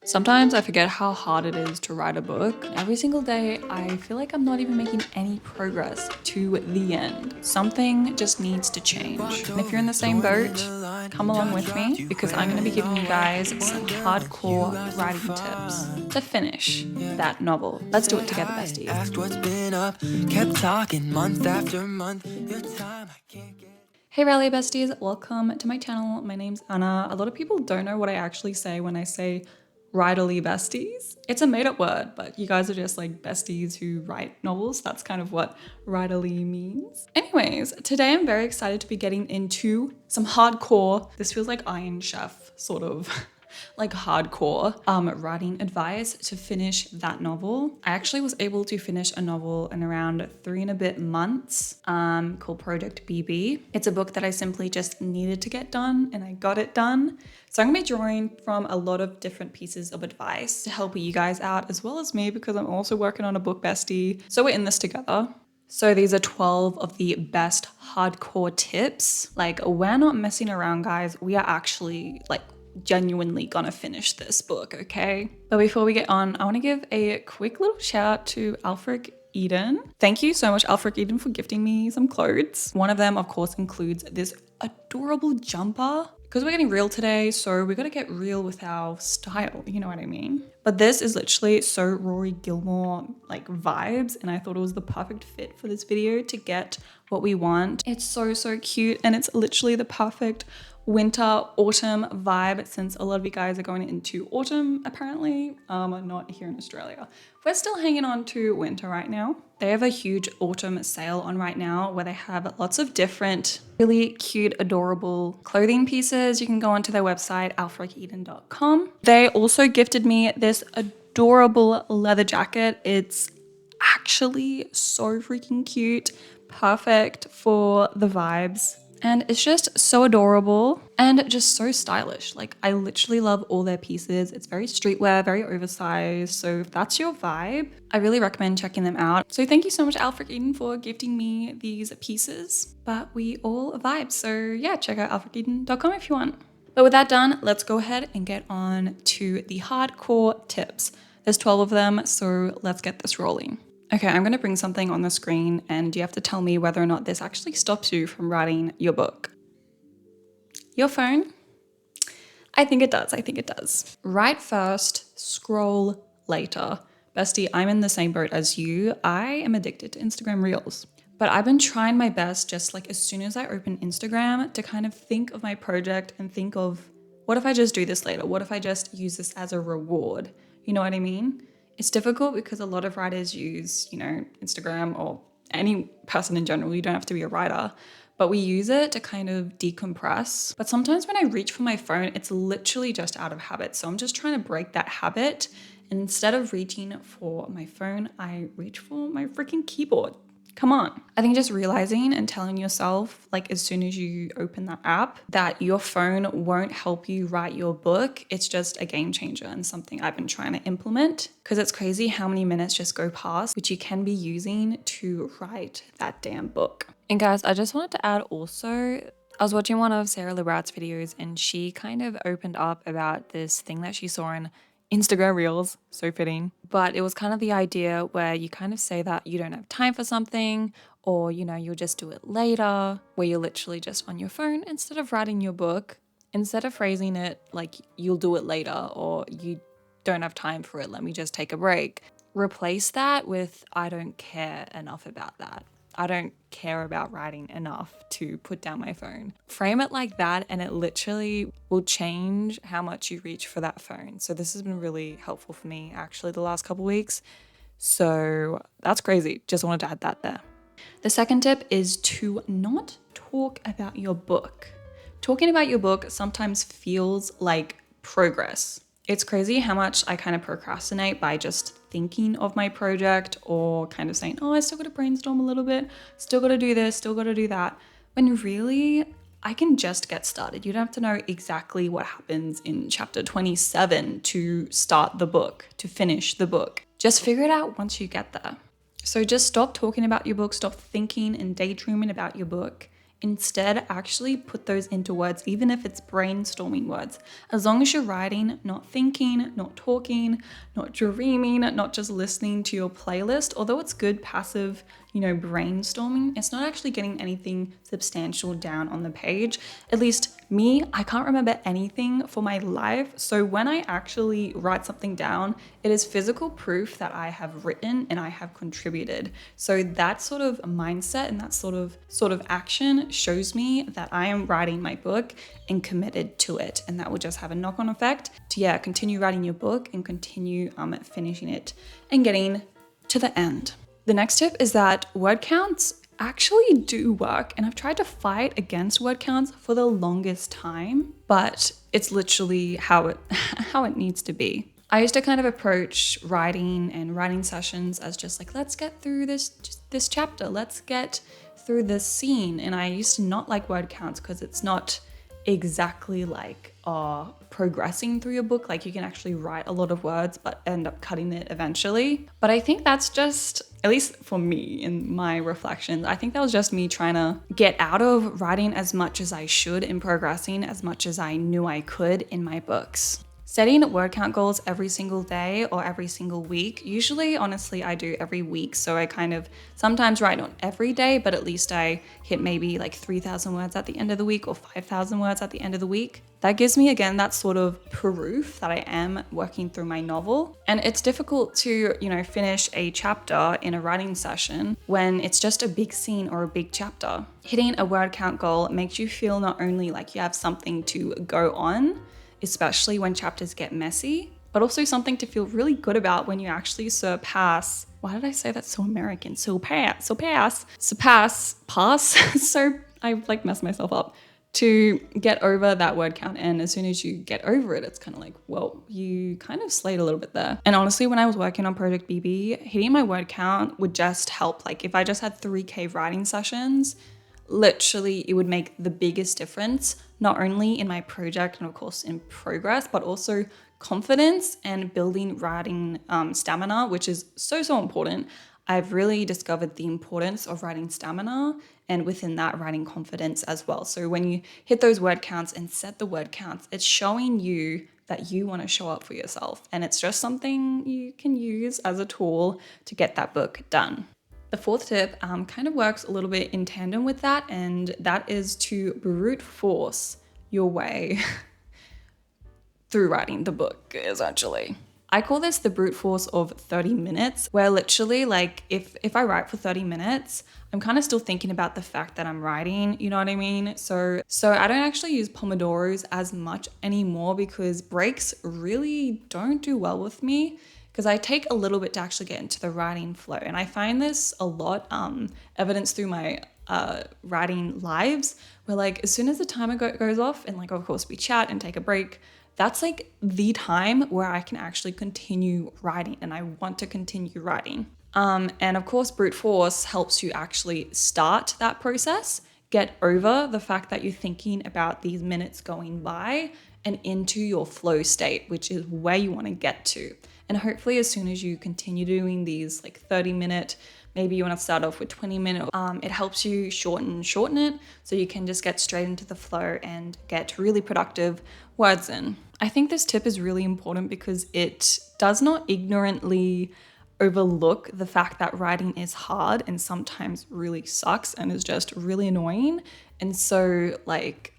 Sometimes I forget how hard it is to write a book. Every single day, I feel like I'm not even making any progress to the end. Something just needs to change. And if you're in the same boat, come along with me because I'm going to be giving you guys some hardcore writing tips to finish that novel. Let's do it together, besties. Asked what's been up, kept talking month after month. Your time, I can't get. Hey Rally besties, welcome to my channel. My name's Anna. A lot of people don't know what I actually say when I say writerly besties. It's a made up word, but you guys are just like besties who write novels. That's kind of what writerly means. Anyways, today I'm very excited to be getting into some hardcore, this feels like Iron Chef sort of like hardcore writing advice to finish that novel. I actually was able to finish a novel in around 3 and a bit months called Project BB. It's a book that I simply just needed to get done and I got it done. So I'm gonna be drawing from a lot of different pieces of advice to help you guys out as well as me because I'm also working on a book bestie. So we're in this together. So these are 12 of the best hardcore tips. Like we're not messing around, guys. We are actually like genuinely gonna finish this book, okay? But before we get on, I want to give a quick little shout out to Alfred Eden. Thank you so much, Alfred Eden, for gifting me some clothes. One of them, of course, includes this adorable jumper. Because we're getting real today, so we gotta get real with our style, you know what I mean? But this is literally so Rory Gilmore like vibes, and I thought it was the perfect fit for this video to get what we want. It's so cute, and it's literally the perfect winter autumn vibe since a lot of you guys are going into autumn apparently, not here in Australia. We're still hanging on to winter right now. They have a huge autumn sale on right now where they have lots of different really cute, adorable clothing pieces. You can go onto their website, alfrededen.com. They also gifted me this adorable leather jacket. It's actually so freaking cute, perfect for the vibes. And it's just so adorable and just so stylish. Like I literally love all their pieces. It's very streetwear, very oversized. So if that's your vibe, I really recommend checking them out. So thank you so much, Alfred Eden, for gifting me these pieces. But we all vibe. So yeah, check out alfrededen.com if you want. But with that done, let's go ahead and get on to the hardcore tips. There's 12 of them, so let's get this rolling. Okay, I'm gonna bring something on the screen and you have to tell me whether or not this actually stops you from writing your book. Your phone? I think it does. Write first, scroll later. Bestie, I'm in the same boat as you. I am addicted to Instagram Reels. But I've been trying my best just like as soon as I open Instagram to kind of think of my project and think of, what if I just do this later? What if I just use this as a reward? You know what I mean? It's difficult because a lot of writers use, Instagram or any person in general, you don't have to be a writer, but we use it to kind of decompress. But sometimes when I reach for my phone, it's literally just out of habit. So I'm just trying to break that habit. And instead of reaching for my phone, I reach for my freaking keyboard. Come on. I think just realizing and telling yourself, like as soon as you open that app, that your phone won't help you write your book. It's just a game changer and something I've been trying to implement because it's crazy how many minutes just go past, which you can be using to write that damn book. And guys, I just wanted to add also, I was watching one of Sarah Librat's videos and she kind of opened up about this thing that she saw in Instagram Reels, so fitting. But it was kind of the idea where you kind of say that you don't have time for something or, you'll just do it later, where you're literally just on your phone instead of writing your book, instead of phrasing it like you'll do it later or you don't have time for it, let me just take a break. Replace that with I don't care enough about that. I don't care about writing enough to put down my phone. Frame it like that and it literally will change how much you reach for that phone. So this has been really helpful for me actually the last couple weeks. So that's crazy. Just wanted to add that there. The second tip is to not talk about your book. Talking about your book sometimes feels like progress. It's crazy how much I kind of procrastinate by just thinking of my project or kind of saying, oh, I still got to brainstorm a little bit, still got to do this, still got to do that. When really, I can just get started. You don't have to know exactly what happens in chapter 27 to start the book, to finish the book. Just figure it out once you get there. So just stop talking about your book, stop thinking and daydreaming about your book Instead, actually put those into words, even if it's brainstorming words. As long as you're writing, not thinking, not talking, not dreaming, not just listening to your playlist, although it's good passive, brainstorming, it's not actually getting anything substantial down on the page. At least me, I can't remember anything for my life. So when I actually write something down, it is physical proof that I have written and I have contributed. So that sort of mindset and that sort of action shows me that I am writing my book and committed to it. And that will just have a knock-on effect to continue writing your book and continue finishing it and getting to the end. The next tip is that word counts actually do work, and I've tried to fight against word counts for the longest time, but it's literally how it needs to be. I used to kind of approach writing and writing sessions as just like, let's get through this chapter, let's get through this scene. And I used to not like word counts because it's not exactly like progressing through your book. Like, you can actually write a lot of words but end up cutting it eventually. But I think that's just, at least for me in my reflections, I think that was just me trying to get out of writing as much as I should and progressing as much as I knew I could in my books. Setting word count goals every single day or every single week. Usually, honestly, I do every week. So I kind of sometimes write not every day, but at least I hit maybe like 3,000 words at the end of the week or 5,000 words at the end of the week. That gives me, again, that sort of proof that I am working through my novel. And it's difficult to, finish a chapter in a writing session when it's just a big scene or a big chapter. Hitting a word count goal makes you feel not only like you have something to go on, especially when chapters get messy, but also something to feel really good about when you actually surpass. Why did I say that so American? Surpass. So I messed myself up. To get over that word count, and as soon as you get over it, it's kind of like, whoa, you kind of slayed a little bit there. And honestly, when I was working on Project BB, hitting my word count would just help. Like, if I just had 3K writing sessions, literally it would make the biggest difference, not only in my project and of course in progress, but also confidence and building writing stamina, which is so important. I've really discovered the importance of writing stamina, and within that, writing confidence as well. So when you hit those word counts and set the word counts, it's showing you that you want to show up for yourself. And it's just something you can use as a tool to get that book done. The fourth tip kind of works a little bit in tandem with that, and that is to brute force your way through writing the book, essentially. I call this the brute force of 30 minutes, where literally, like, if I write for 30 minutes, I'm kind of still thinking about the fact that I'm writing, you know what I mean? So I don't actually use Pomodoros as much anymore because breaks really don't do well with me, because I take a little bit to actually get into the writing flow. And I find this a lot evidence through my writing lives, where like as soon as the timer goes off and like of course we chat and take a break, that's like the time where I can actually continue writing and I want to continue writing. And of course, brute force helps you actually start that process, get over the fact that you're thinking about these minutes going by and into your flow state, which is where you want to get to. And hopefully as soon as you continue doing these like 30-minute, maybe you want to start off with 20-minute, it helps you shorten it so you can just get straight into the flow and get really productive words in. I think this tip is really important because it does not ignorantly overlook the fact that writing is hard and sometimes really sucks and is just really annoying and so like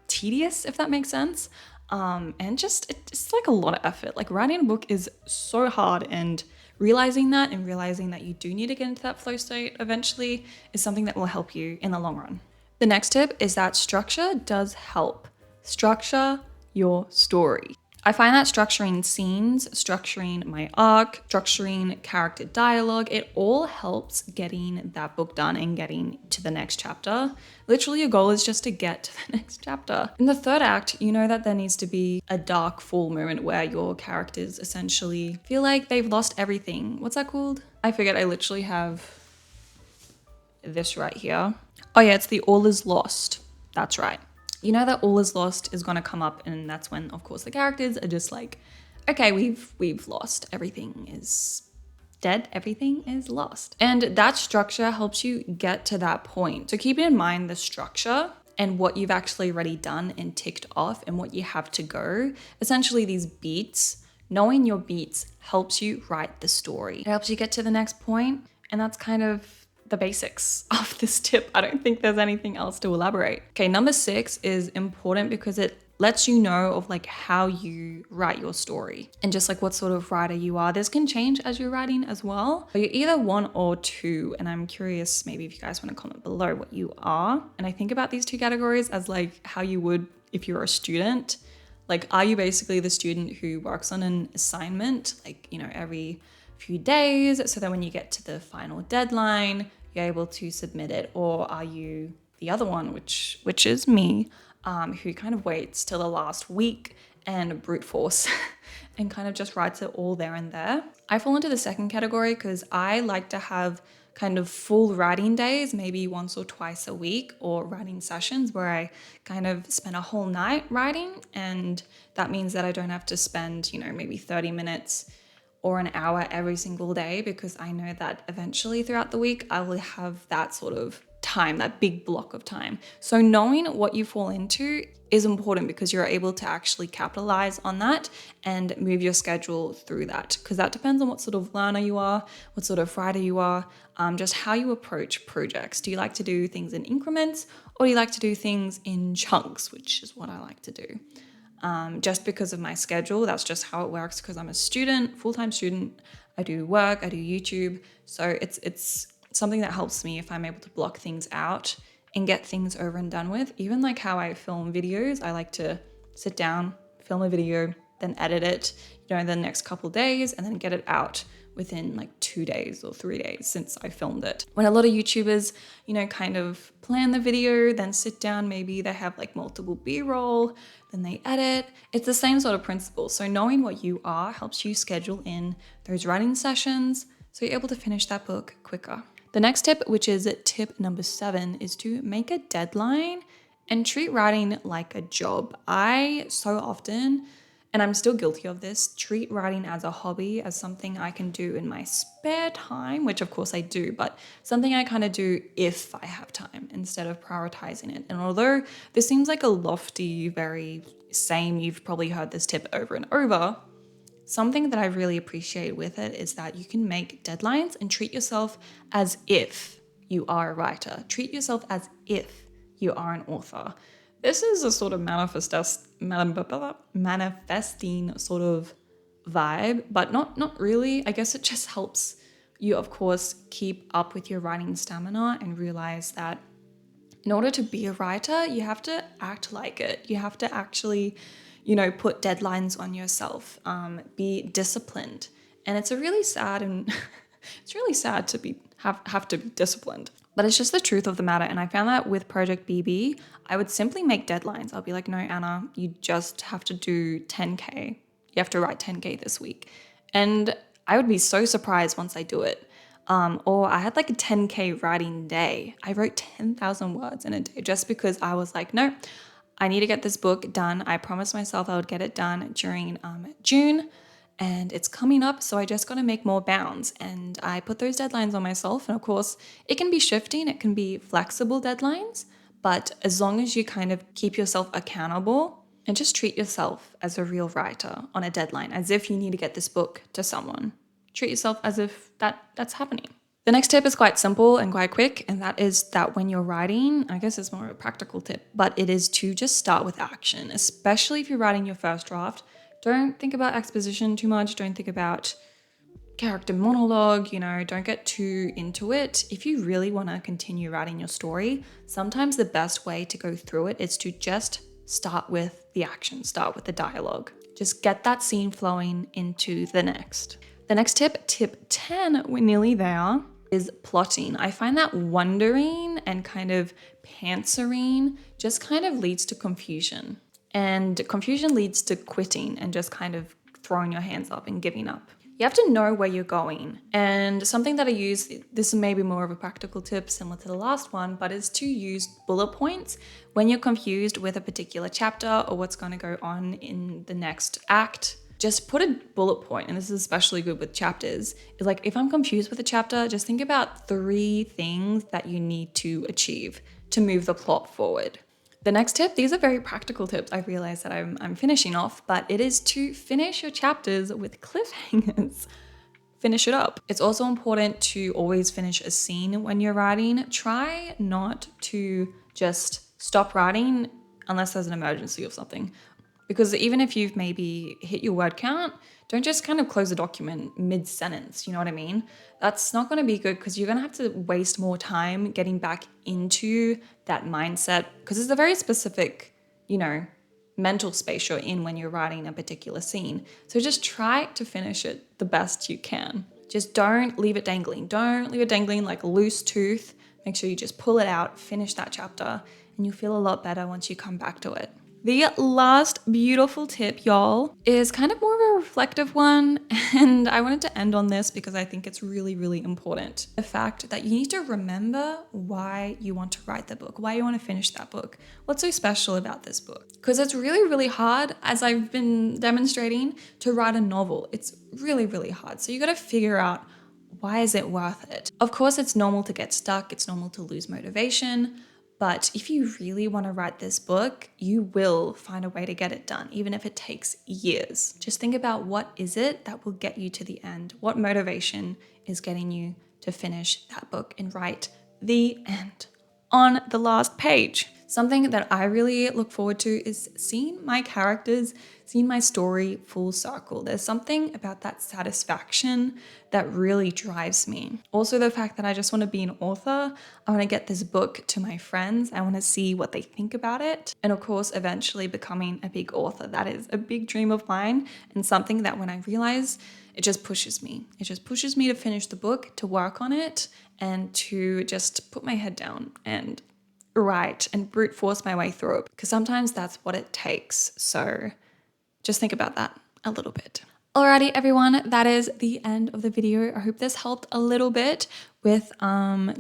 tedious, if that makes sense. And just it's like a lot of effort. Like, writing a book is so hard, and realizing that you do need to get into that flow state eventually is something that will help you in the long run. The next tip is that structure does help. Structure your story. I find that structuring scenes, structuring my arc, structuring character dialogue, it all helps getting that book done and getting to the next chapter. Literally, your goal is just to get to the next chapter. In the third act, you know that there needs to be a dark fall moment where your characters essentially feel like they've lost everything. What's that called? I forget. I literally have this right here. Oh yeah, it's the all is lost. That's right. You know that all is lost is going to come up, and that's when, of course, the characters are just like, okay, we've lost. Everything is dead, everything is lost. And that structure helps you get to that point. So keep in mind the structure and what you've actually already done and ticked off and what you have to go. Essentially these beats, knowing your beats helps you write the story. It helps you get to the next point, and that's kind of the basics of this tip. I don't think there's anything else to elaborate. Okay, number 6 is important because it lets you know of like how you write your story and just like what sort of writer you are. This can change as you're writing as well. But you're either 1 or 2, and I'm curious maybe if you guys want to comment below what you are. And I think about these 2 categories as like how you would if you're a student. Like, are you basically the student who works on an assignment, like, you know, every few days, so that when you get to the final deadline, you're able to submit it? Or are you the other one, which is me, who kind of waits till the last week and brute force and kind of just writes it all there and there? I fall into the second category because I like to have kind of full writing days, maybe once or twice a week, or writing sessions where I kind of spend a whole night writing. And that means that I don't have to spend, you know, maybe 30 minutes or an hour every single day, because I know that eventually throughout the week, I will have that sort of time, that big block of time. So knowing what you fall into is important because you're able to actually capitalize on that and move your schedule through that, because that depends on what sort of learner you are, what sort of writer you are, just how you approach projects. Do you like to do things in increments, or do you like to do things in chunks, which is what I like to do? Just because of my schedule, that's just how it works, because I'm a student, full-time student. I do work, I do YouTube. So it's something that helps me if I'm able to block things out and get things over and done with. Even like how I film videos, I like to sit down, film a video, then edit it, you know, the next couple days, and then get it out within like 2 days or 3 days since I filmed it. When a lot of YouTubers, you know, kind of plan the video, then sit down, maybe they have like multiple B-roll, then they edit. It's the same sort of principle. So knowing what you are helps you schedule in those writing sessions so you're able to finish that book quicker. The next tip, which is tip number 7, is to make a deadline and treat writing like a job. I so often, and I'm still guilty of this, treat writing as a hobby, as something I can do in my spare time, which of course I do, but something I kind of do if I have time instead of prioritizing it. And although this seems like a lofty, very same, you've probably heard this tip over and over, something that I really appreciate with it is that you can make deadlines and treat yourself as if you are a writer. Treat yourself as if you are an author. This is a sort of manifesting sort of vibe, but not really. I guess it just helps you, of course, keep up with your writing stamina and realize that in order to be a writer, you have to act like it. You have to actually, you know, put deadlines on yourself, be disciplined. And it's a really sad and it's really sad to have to be disciplined. But it's just the truth of the matter. And I found that with Project BB, I would simply make deadlines. I'll be like, no, Anna, you just have to do 10K. You have to write 10K this week. And I would be so surprised once I do it. Or I had like a 10K writing day. I wrote 10,000 words in a day just because I was like, no, I need to get this book done. I promised myself I would get it done during June, and it's coming up, so I just got to make more bounds. And I put those deadlines on myself, and of course, it can be shifting, it can be flexible deadlines, but as long as you kind of keep yourself accountable and just treat yourself as a real writer on a deadline, as if you need to get this book to someone. Treat yourself as if that's happening. The next tip is quite simple and quite quick, and that is that when you're writing, I guess it's more of a practical tip, but it is to just start with action, especially if you're writing your first draft. Don't think about exposition too much. Don't think about character monologue, you know, don't get too into it. If you really want to continue writing your story, sometimes the best way to go through it is to just start with the action, start with the dialogue. Just get that scene flowing into the next. The next tip, tip 10, we're nearly there, is plotting. I find that wondering and kind of pantsering just kind of leads to confusion. And confusion leads to quitting and just kind of throwing your hands up and giving up. You have to know where you're going. And something that I use, this is maybe more of a practical tip similar to the last one, but is to use bullet points when you're confused with a particular chapter or what's going to go on in the next act. just put a bullet point, and this is especially good with chapters, is like if I'm confused with a chapter, just think about 3 things that you need to achieve to move the plot forward. The next tip, these are very practical tips. I realize that I'm finishing off, but it is to finish your chapters with cliffhangers. Finish it up. It's also important to always finish a scene when you're writing. Try not to just stop writing unless there's an emergency or something. Because even if you've maybe hit your word count, don't just kind of close the document mid-sentence, you know what I mean? That's not going to be good because you're going to have to waste more time getting back into that mindset because it's a very specific, you know, mental space you're in when you're writing a particular scene. So just try to finish it the best you can. Just don't leave it dangling. Don't leave it dangling like a loose tooth. Make sure you just pull it out, finish that chapter, and you'll feel a lot better once you come back to it. The last beautiful tip, y'all, is kind of more of a reflective one, and I wanted to end on this because I think it's really, really important. The fact that you need to remember why you want to write the book, why you want to finish that book. What's so special about this book? Because it's really, really hard, as I've been demonstrating, to write a novel. It's really, really hard. So you got to figure out, why is it worth it? Of course, it's normal to get stuck. It's normal to lose motivation. But if you really want to write this book, you will find a way to get it done, even if it takes years. Just think about what is it that will get you to the end? What motivation is getting you to finish that book and write the end on the last page? Something that I really look forward to is seeing my characters, seeing my story full circle. There's something about that satisfaction that really drives me. Also, the fact that I just want to be an author. I want to get this book to my friends. I want to see what they think about it. And of course, eventually becoming a big author. That is a big dream of mine and something that when I realize, it just pushes me. It just pushes me to finish the book, to work on it, and to just put my head down and write and brute force my way through it, because sometimes that's what it takes. So just think about that a little bit. Alrighty, everyone, that is the end of the video. I hope this helped a little bit with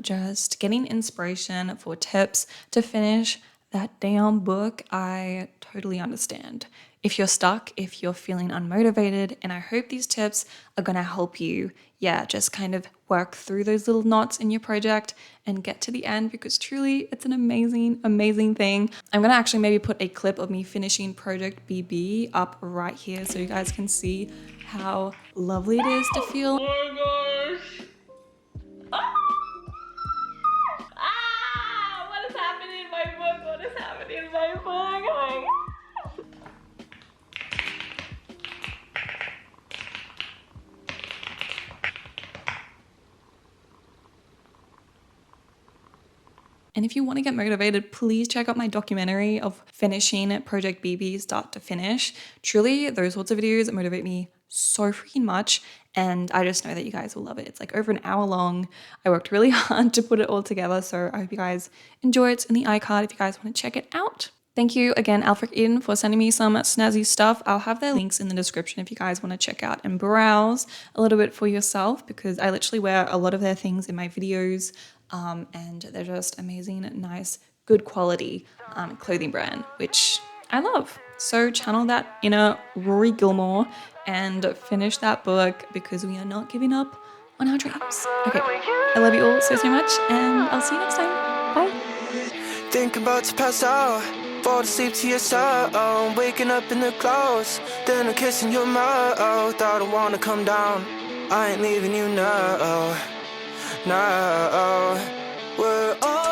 just getting inspiration for tips to finish that damn book. I totally understand if you're stuck, if you're feeling unmotivated, and I hope these tips are gonna help you, just kind of work through those little knots in your project and get to the end, because truly it's an amazing, amazing thing. I'm gonna actually maybe put a clip of me finishing Project BB up right here so you guys can see how lovely it is to feel. Oh my gosh. What is happening in my book? What is happening in my book? And if you want to get motivated, please check out my documentary of finishing Project BB start to finish. Truly, those sorts of videos motivate me so freaking much. And I just know that you guys will love it. It's like over an hour long. I worked really hard to put it all together. So I hope you guys enjoy it. It's in the iCard if you guys want to check it out. Thank you again, Alfred Eden, for sending me some snazzy stuff. I'll have their links in the description if you guys want to check out and browse a little bit for yourself, because I literally wear a lot of their things in my videos. And they're just amazing, nice, good quality clothing brand, which I love. So channel that inner Rory Gilmore and finish that book, because we are not giving up on our dreams. Okay, I love you all so, so much, and I'll see you next time. Bye. Think about to pass out, fall asleep to your side, waking up in the clouds, then I'm kissing your mouth. I don't wanna come down, I ain't leaving you now. No, we're all